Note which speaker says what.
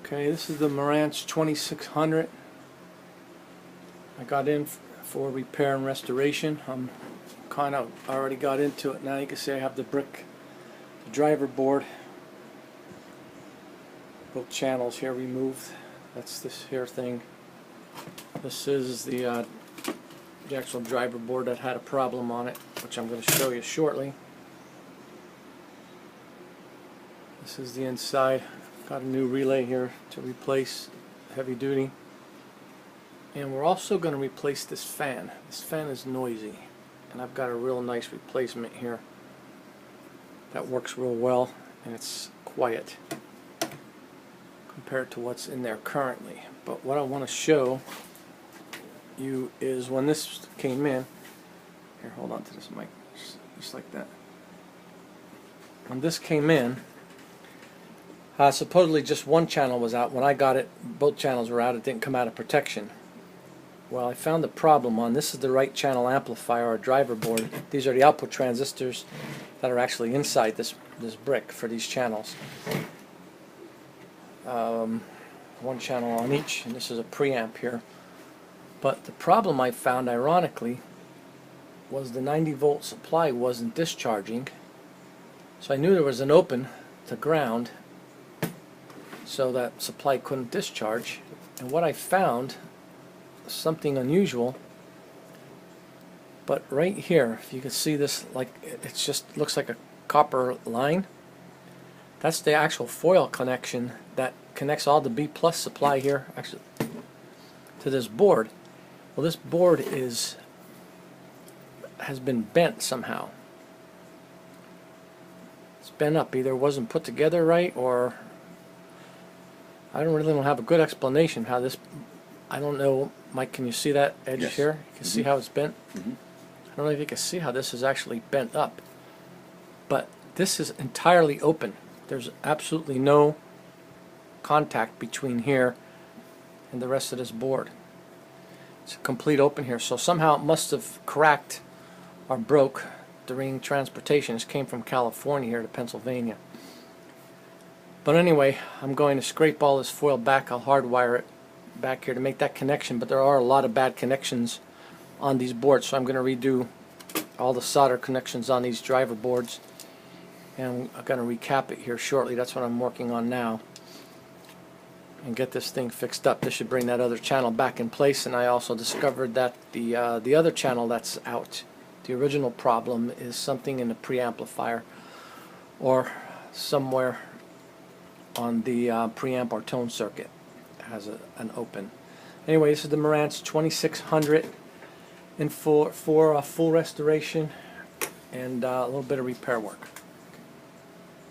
Speaker 1: Okay, this is the Marantz 2600. I got in for repair and restoration. I'm kind of already got into it now. You can see I have the brick, the driver board, both channels here removed. That's this here thing. This is the actual driver board that had a problem on it, which I'm going to show you shortly. This is the inside. Got a new relay here to replace heavy duty. And we're also going to replace this fan. This fan is noisy, and I've got a real nice replacement here that works real well, and it's quiet compared to what's in there currently. But what I want to show you is when this came in, here, hold on to this mic, just like that. When this came in, supposedly just one channel was out. When I got it, both channels were out. It didn't come out of protection. Well, I found the problem on this is the right channel amplifier or driver board. These are the output transistors that are actually inside this brick for these channels. One channel on each, and this is a preamp here. But the problem I found, ironically, was the 90-volt supply wasn't discharging. So I knew there was an open to ground, so that supply couldn't discharge. And what I found, something unusual, but right here, if you can see this, like it just looks like a copper line. That's the actual foil connection that connects all the B plus supply here actually to this board. Well, this board has been bent somehow. It's bent up. Either it wasn't put together right, or I don't have a good explanation how this. I don't know, Mike. Can you see that edge
Speaker 2: Yes.
Speaker 1: here? You can see how it's bent. I don't know if you can see how this is actually bent up, but this is entirely open. There's absolutely no contact between here and the rest of this board. It's a complete open here, so somehow it must have cracked or broke during transportation. This came from California here to Pennsylvania. But anyway, I'm going to scrape all this foil back. I'll hardwire it back here to make that connection, but there are a lot of bad connections on these boards, so I'm going to redo all the solder connections on these driver boards, and I'm going to recap it here shortly. That's what I'm working on now, and get this thing fixed up. This should bring that other channel back in place. And I also discovered that the other channel that's out, the original problem, is something in the preamplifier or somewhere on the preamp or tone circuit. It has an open. Anyway, this is the Marantz 2600 in for full restoration and a little bit of repair work.